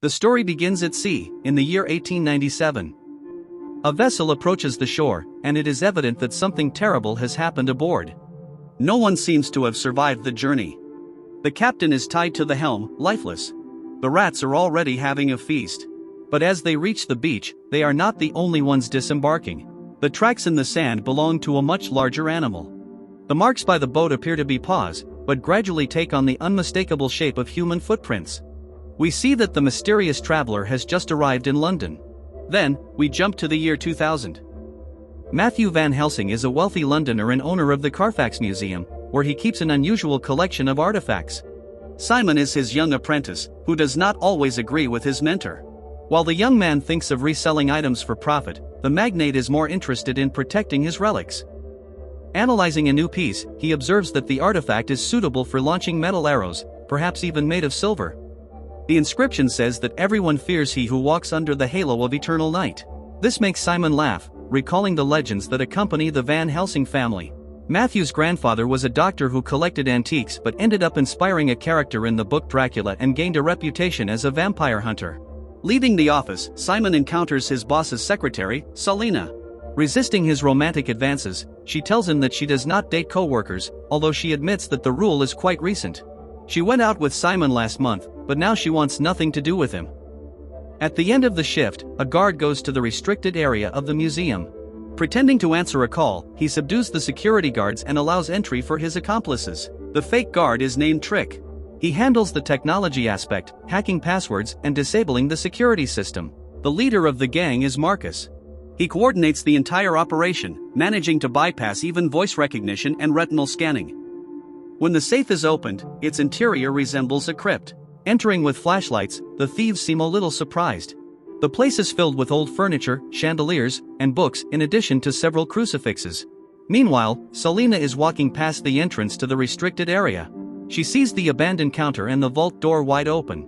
The story begins at sea, in the year 1897. A vessel approaches the shore, and it is evident that something terrible has happened aboard. No one seems to have survived the journey. The captain is tied to the helm, lifeless. The rats are already having a feast. But as they reach the beach, they are not the only ones disembarking. The tracks in the sand belong to a much larger animal. The marks by the boat appear to be paws, but gradually take on the unmistakable shape of human footprints. We see that the mysterious traveler has just arrived in London. Then, we jump to the year 2000. Matthew Van Helsing is a wealthy Londoner and owner of the Carfax Museum, where he keeps an unusual collection of artifacts. Simon is his young apprentice, who does not always agree with his mentor. While the young man thinks of reselling items for profit, the magnate is more interested in protecting his relics. Analyzing a new piece, he observes that the artifact is suitable for launching metal arrows, perhaps even made of silver. The inscription says that everyone fears he who walks under the halo of eternal night. This makes Simon laugh, recalling the legends that accompany the Van Helsing family. Matthew's grandfather was a doctor who collected antiques but ended up inspiring a character in the book Dracula and gained a reputation as a vampire hunter. Leaving the office, Simon encounters his boss's secretary, Salina. Resisting his romantic advances, she tells him that she does not date co-workers, although she admits that the rule is quite recent. She went out with Simon last month, but now she wants nothing to do with him. At the end of the shift, a guard goes to the restricted area of the museum. Pretending to answer a call, he subdues the security guards and allows entry for his accomplices. The fake guard is named Trick. He handles the technology aspect, hacking passwords and disabling the security system. The leader of the gang is Marcus. He coordinates the entire operation, managing to bypass even voice recognition and retinal scanning. When the safe is opened, its interior resembles a crypt. Entering with flashlights, the thieves seem a little surprised. The place is filled with old furniture, chandeliers, and books in addition to several crucifixes. Meanwhile, Selina is walking past the entrance to the restricted area. She sees the abandoned counter and the vault door wide open.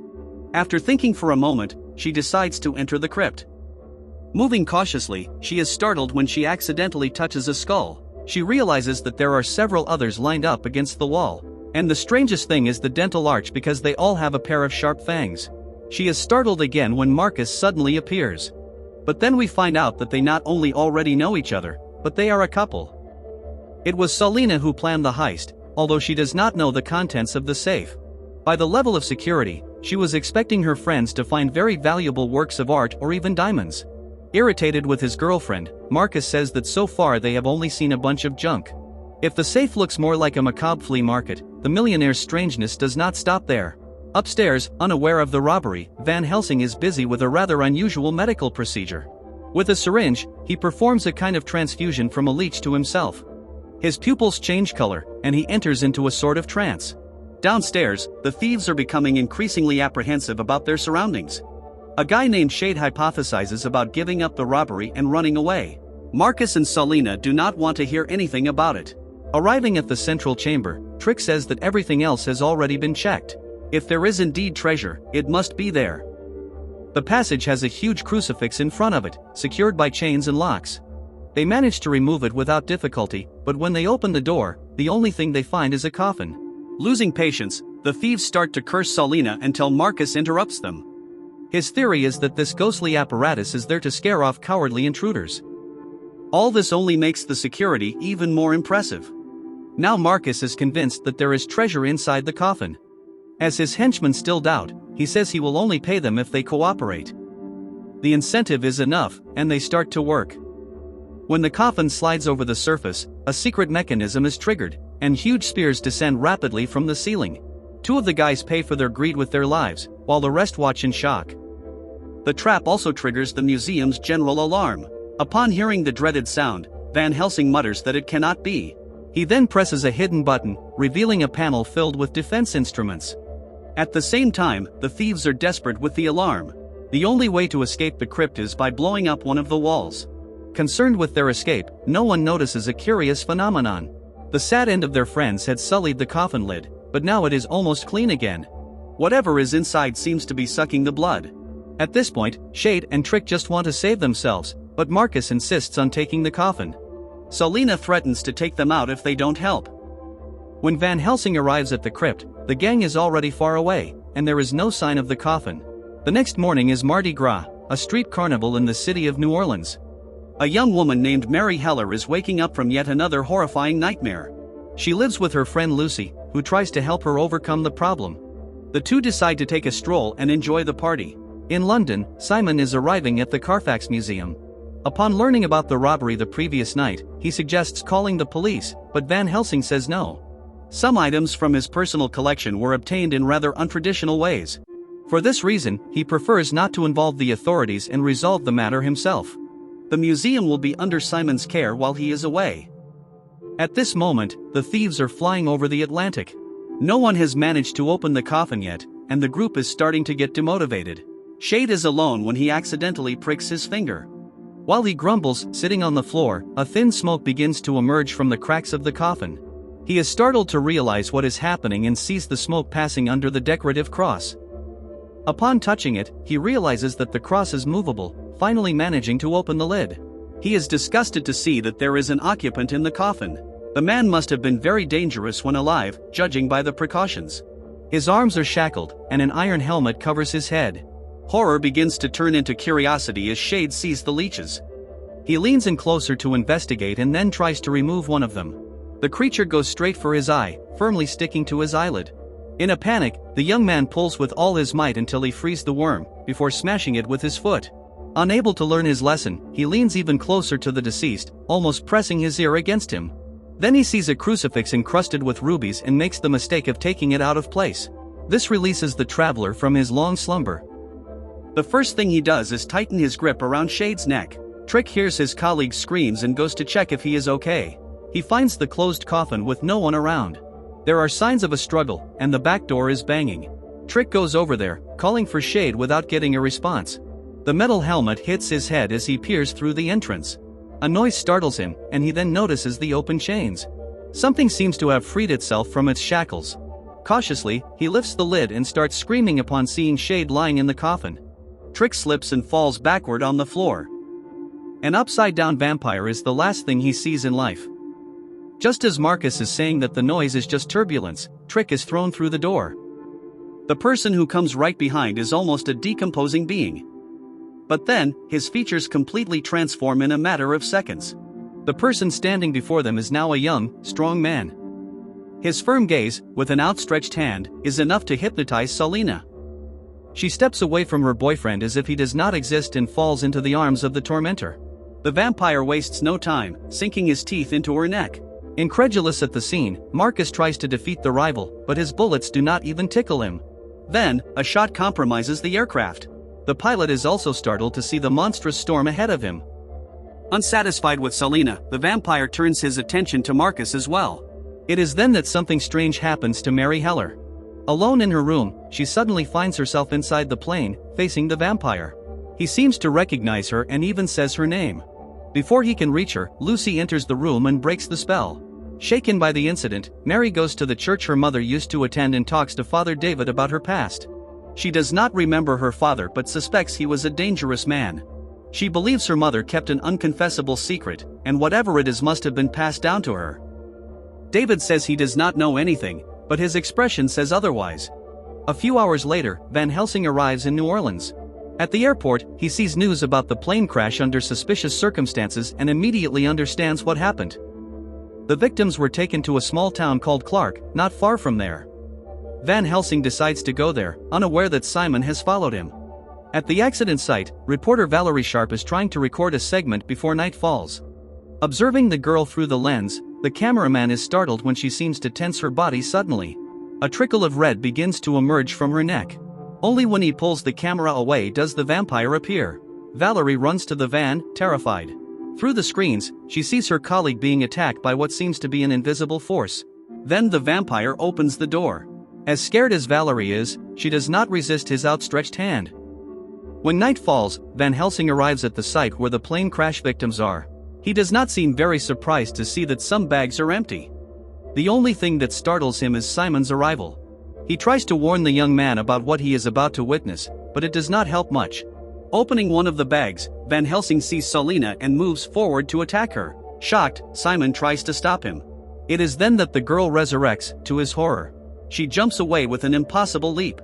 After thinking for a moment, she decides to enter the crypt. Moving cautiously, she is startled when she accidentally touches a skull. She realizes that there are several others lined up against the wall. And the strangest thing is the dental arch because they all have a pair of sharp fangs. She is startled again when Marcus suddenly appears. But then we find out that they not only already know each other, but they are a couple. It was Selina who planned the heist, although she does not know the contents of the safe. By the level of security, she was expecting her friends to find very valuable works of art or even diamonds. Irritated with his girlfriend, Marcus says that so far they have only seen a bunch of junk. If the safe looks more like a macabre flea market, the millionaire's strangeness does not stop there. Upstairs, unaware of the robbery, Van Helsing is busy with a rather unusual medical procedure. With a syringe, he performs a kind of transfusion from a leech to himself. His pupils change color, and he enters into a sort of trance. Downstairs, the thieves are becoming increasingly apprehensive about their surroundings. A guy named Shade hypothesizes about giving up the robbery and running away. Marcus and Selina do not want to hear anything about it. Arriving at the central chamber, Trick says that everything else has already been checked. If there is indeed treasure, it must be there. The passage has a huge crucifix in front of it, secured by chains and locks. They manage to remove it without difficulty, but when they open the door, the only thing they find is a coffin. Losing patience, the thieves start to curse Selina until Marcus interrupts them. His theory is that this ghostly apparatus is there to scare off cowardly intruders. All this only makes the security even more impressive. Now Marcus is convinced that there is treasure inside the coffin. As his henchmen still doubt, he says he will only pay them if they cooperate. The incentive is enough, and they start to work. When the coffin slides over the surface, a secret mechanism is triggered, and huge spears descend rapidly from the ceiling. Two of the guys pay for their greed with their lives, while the rest watch in shock. The trap also triggers the museum's general alarm. Upon hearing the dreaded sound, Van Helsing mutters that it cannot be. He then presses a hidden button, revealing a panel filled with defense instruments. At the same time, the thieves are desperate with the alarm. The only way to escape the crypt is by blowing up one of the walls. Concerned with their escape, no one notices a curious phenomenon. The sad end of their friends had sullied the coffin lid, but now it is almost clean again. Whatever is inside seems to be sucking the blood. At this point, Shade and Trick just want to save themselves, but Marcus insists on taking the coffin. Selina threatens to take them out if they don't help. When Van Helsing arrives at the crypt, the gang is already far away, and there is no sign of the coffin. The next morning is Mardi Gras, a street carnival in the city of New Orleans. A young woman named Mary Heller is waking up from yet another horrifying nightmare. She lives with her friend Lucy, who tries to help her overcome the problem. The two decide to take a stroll and enjoy the party. In London, Simon is arriving at the Carfax Museum. Upon learning about the robbery the previous night, he suggests calling the police, but Van Helsing says no. Some items from his personal collection were obtained in rather untraditional ways. For this reason, he prefers not to involve the authorities and resolve the matter himself. The museum will be under Simon's care while he is away. At this moment, the thieves are flying over the Atlantic. No one has managed to open the coffin yet, and the group is starting to get demotivated. Shade is alone when he accidentally pricks his finger. While he grumbles, sitting on the floor, a thin smoke begins to emerge from the cracks of the coffin. He is startled to realize what is happening and sees the smoke passing under the decorative cross. Upon touching it, he realizes that the cross is movable, finally managing to open the lid. He is disgusted to see that there is an occupant in the coffin. The man must have been very dangerous when alive, judging by the precautions. His arms are shackled, and an iron helmet covers his head. Horror begins to turn into curiosity as Shade sees the leeches. He leans in closer to investigate and then tries to remove one of them. The creature goes straight for his eye, firmly sticking to his eyelid. In a panic, the young man pulls with all his might until he frees the worm, before smashing it with his foot. Unable to learn his lesson, he leans even closer to the deceased, almost pressing his ear against him. Then he sees a crucifix encrusted with rubies and makes the mistake of taking it out of place. This releases the traveler from his long slumber. The first thing he does is tighten his grip around Shade's neck. Trick hears his colleague's screams and goes to check if he is okay. He finds the closed coffin with no one around. There are signs of a struggle, and the back door is banging. Trick goes over there, calling for Shade without getting a response. The metal helmet hits his head as he peers through the entrance. A noise startles him, and he then notices the open chains. Something seems to have freed itself from its shackles. Cautiously, he lifts the lid and starts screaming upon seeing Shade lying in the coffin. Trick slips and falls backward on the floor. An upside-down vampire is the last thing he sees in life. Just as Marcus is saying that the noise is just turbulence, Trick is thrown through the door. The person who comes right behind is almost a decomposing being. But then, his features completely transform in a matter of seconds. The person standing before them is now a young, strong man. His firm gaze, with an outstretched hand, is enough to hypnotize Salina. She steps away from her boyfriend as if he does not exist and falls into the arms of the tormentor. The vampire wastes no time, sinking his teeth into her neck. Incredulous at the scene, Marcus tries to defeat the rival, but his bullets do not even tickle him. Then, a shot compromises the aircraft. The pilot is also startled to see the monstrous storm ahead of him. Unsatisfied with Salina, the vampire turns his attention to Marcus as well. It is then that something strange happens to Mary Heller. Alone in her room, she suddenly finds herself inside the plane, facing the vampire. He seems to recognize her and even says her name. Before he can reach her, Lucy enters the room and breaks the spell. Shaken by the incident, Mary goes to the church her mother used to attend and talks to Father David about her past. She does not remember her father but suspects he was a dangerous man. She believes her mother kept an unconfessable secret, and whatever it is must have been passed down to her. David says he does not know anything, but his expression says otherwise. A few hours later, Van Helsing arrives in New Orleans. At the airport, he sees news about the plane crash under suspicious circumstances and immediately understands what happened. The victims were taken to a small town called Clark, not far from there. Van Helsing decides to go there, unaware that Simon has followed him. At the accident site, reporter Valerie Sharp is trying to record a segment before night falls. Observing the girl through the lens, the cameraman is startled when she seems to tense her body suddenly. A trickle of red begins to emerge from her neck. Only when he pulls the camera away does the vampire appear. Valerie runs to the van, terrified. Through the screens, she sees her colleague being attacked by what seems to be an invisible force. Then the vampire opens the door. As scared as Valerie is, she does not resist his outstretched hand. When night falls, Van Helsing arrives at the site where the plane crash victims are. He does not seem very surprised to see that some bags are empty. The only thing that startles him is Simon's arrival. He tries to warn the young man about what he is about to witness, but it does not help much. Opening one of the bags, Van Helsing sees Salina and moves forward to attack her. Shocked, Simon tries to stop him. It is then that the girl resurrects, to his horror. She jumps away with an impossible leap.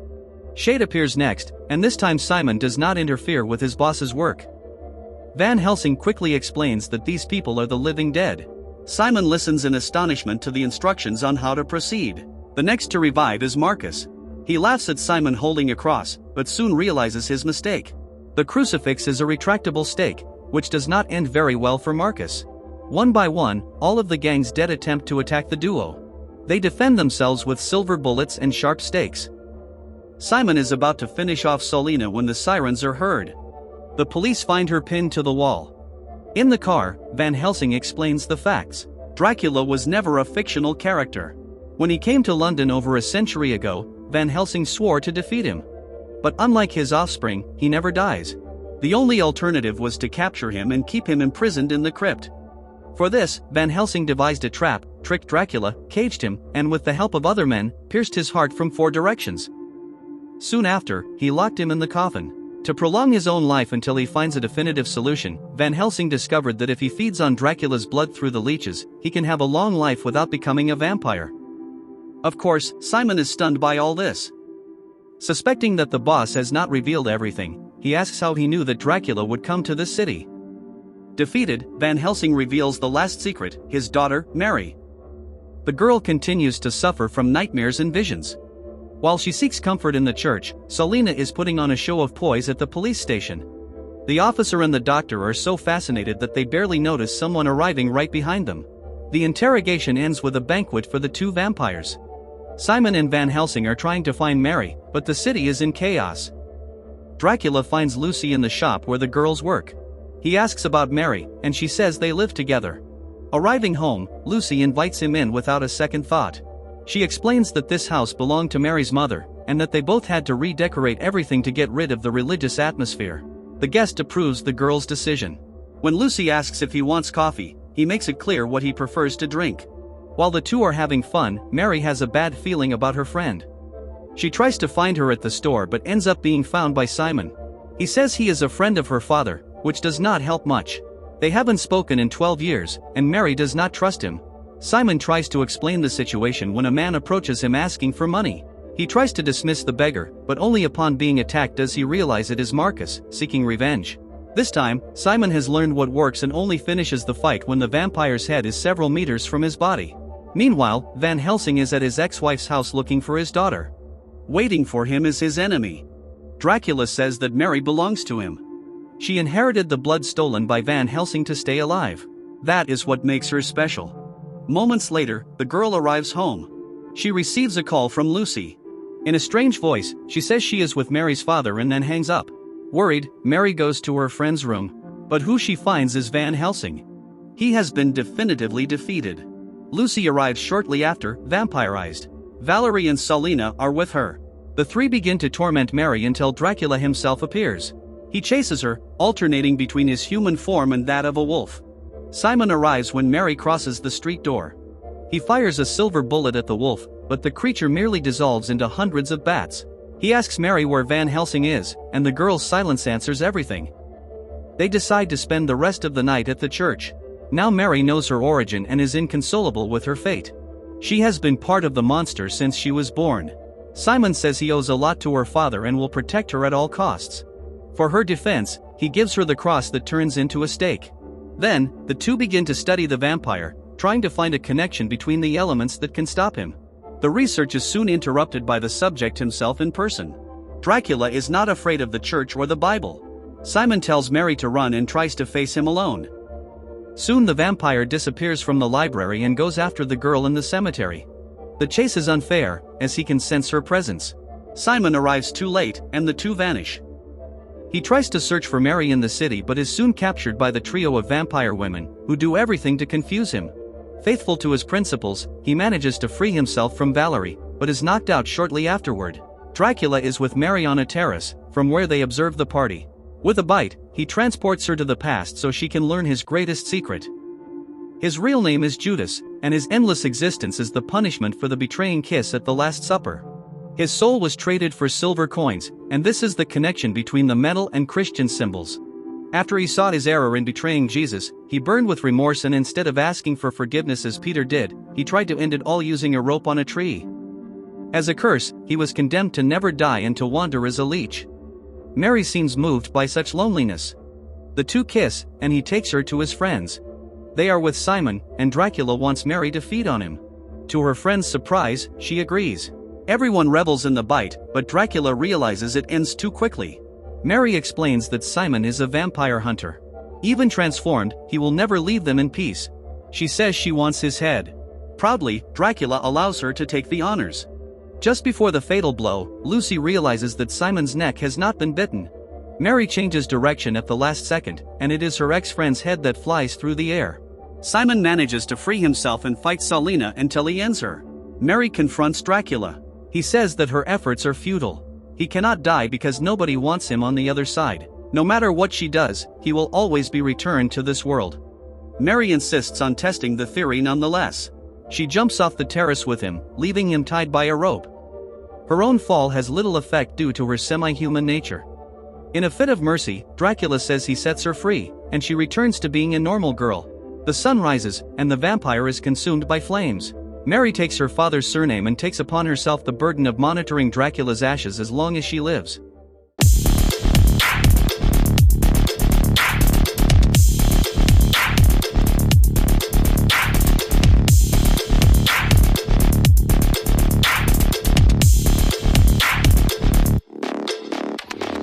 Shade appears next, and this time Simon does not interfere with his boss's work. Van Helsing quickly explains that these people are the living dead. Simon listens in astonishment to the instructions on how to proceed. The next to revive is Marcus. He laughs at Simon holding a cross, but soon realizes his mistake. The crucifix is a retractable stake, which does not end very well for Marcus. One by one, all of the gang's dead attempt to attack the duo. They defend themselves with silver bullets and sharp stakes. Simon is about to finish off Solina when the sirens are heard. The police find her pinned to the wall. In the car, Van Helsing explains the facts. Dracula was never a fictional character. When he came to London over a century ago, Van Helsing swore to defeat him. But unlike his offspring, he never dies. The only alternative was to capture him and keep him imprisoned in the crypt. For this, Van Helsing devised a trap, tricked Dracula, caged him, and with the help of other men, pierced his heart from 4 directions. Soon after, he locked him in the coffin. To prolong his own life until he finds a definitive solution, Van Helsing discovered that if he feeds on Dracula's blood through the leeches, he can have a long life without becoming a vampire. Of course, Simon is stunned by all this. Suspecting that the boss has not revealed everything, he asks how he knew that Dracula would come to this city. Defeated, Van Helsing reveals the last secret, his daughter, Mary. The girl continues to suffer from nightmares and visions. While she seeks comfort in the church, Solina is putting on a show of poise at the police station. The officer and the doctor are so fascinated that they barely notice someone arriving right behind them. The interrogation ends with a banquet for the 2 vampires. Simon and Van Helsing are trying to find Mary, but the city is in chaos. Dracula finds Lucy in the shop where the girls work. He asks about Mary, and she says they live together. Arriving home, Lucy invites him in without a second thought. She explains that this house belonged to Mary's mother, and that they both had to redecorate everything to get rid of the religious atmosphere. The guest approves the girl's decision. When Lucy asks if he wants coffee, he makes it clear what he prefers to drink. While the 2 are having fun, Mary has a bad feeling about her friend. She tries to find her at the store but ends up being found by Simon. He says he is a friend of her father, which does not help much. They haven't spoken in 12 years, and Mary does not trust him. Simon tries to explain the situation when a man approaches him asking for money. He tries to dismiss the beggar, but only upon being attacked does he realize it is Marcus, seeking revenge. This time, Simon has learned what works and only finishes the fight when the vampire's head is several meters from his body. Meanwhile, Van Helsing is at his ex-wife's house looking for his daughter. Waiting for him is his enemy. Dracula says that Mary belongs to him. She inherited the blood stolen by Van Helsing to stay alive. That is what makes her special. Moments later, the girl arrives home. She receives a call from Lucy. In a strange voice, she says she is with Mary's father and then hangs up. Worried, Mary goes to her friend's room. But who she finds is Van Helsing. He has been definitively defeated. Lucy arrives shortly after, vampirized. Valerie and Solina are with her. The 3 begin to torment Mary until Dracula himself appears. He chases her, alternating between his human form and that of a wolf. Simon arrives when Mary crosses the street door. He fires a silver bullet at the wolf, but the creature merely dissolves into hundreds of bats. He asks Mary where Van Helsing is, and the girl's silence answers everything. They decide to spend the rest of the night at the church. Now Mary knows her origin and is inconsolable with her fate. She has been part of the monster since she was born. Simon says he owes a lot to her father and will protect her at all costs. For her defense, he gives her the cross that turns into a stake. Then, the 2 begin to study the vampire, trying to find a connection between the elements that can stop him. The research is soon interrupted by the subject himself in person. Dracula is not afraid of the church or the Bible. Simon tells Mary to run and tries to face him alone. Soon the vampire disappears from the library and goes after the girl in the cemetery. The chase is unfair, as he can sense her presence. Simon arrives too late, and the 2 vanish. He tries to search for Mary in the city but is soon captured by the trio of vampire women, who do everything to confuse him. Faithful to his principles, he manages to free himself from Valerie, but is knocked out shortly afterward. Dracula is with Mary on a terrace, from where they observe the party. With a bite, he transports her to the past so she can learn his greatest secret. His real name is Judas, and his endless existence is the punishment for the betraying kiss at the Last Supper. His soul was traded for silver coins, and this is the connection between the metal and Christian symbols. After he saw his error in betraying Jesus, he burned with remorse, and instead of asking for forgiveness as Peter did, he tried to end it all using a rope on a tree. As a curse, he was condemned to never die and to wander as a leech. Mary seems moved by such loneliness. The two kiss, and he takes her to his friends. They are with Simon, and Dracula wants Mary to feed on him. To her friend's surprise, she agrees. Everyone revels in the bite, but Dracula realizes it ends too quickly. Mary explains that Simon is a vampire hunter. Even transformed, he will never leave them in peace. She says she wants his head. Proudly, Dracula allows her to take the honors. Just before the fatal blow, Lucy realizes that Simon's neck has not been bitten. Mary changes direction at the last second, and it is her ex-friend's head that flies through the air. Simon manages to free himself and fights Salina until he ends her. Mary confronts Dracula. He says that her efforts are futile. He cannot die because nobody wants him on the other side. No matter what she does, he will always be returned to this world. Mary insists on testing the theory nonetheless. She jumps off the terrace with him, leaving him tied by a rope. Her own fall has little effect due to her semi-human nature. In a fit of mercy, Dracula says he sets her free, and she returns to being a normal girl. The sun rises, and the vampire is consumed by flames. Mary takes her father's surname and takes upon herself the burden of monitoring Dracula's ashes as long as she lives.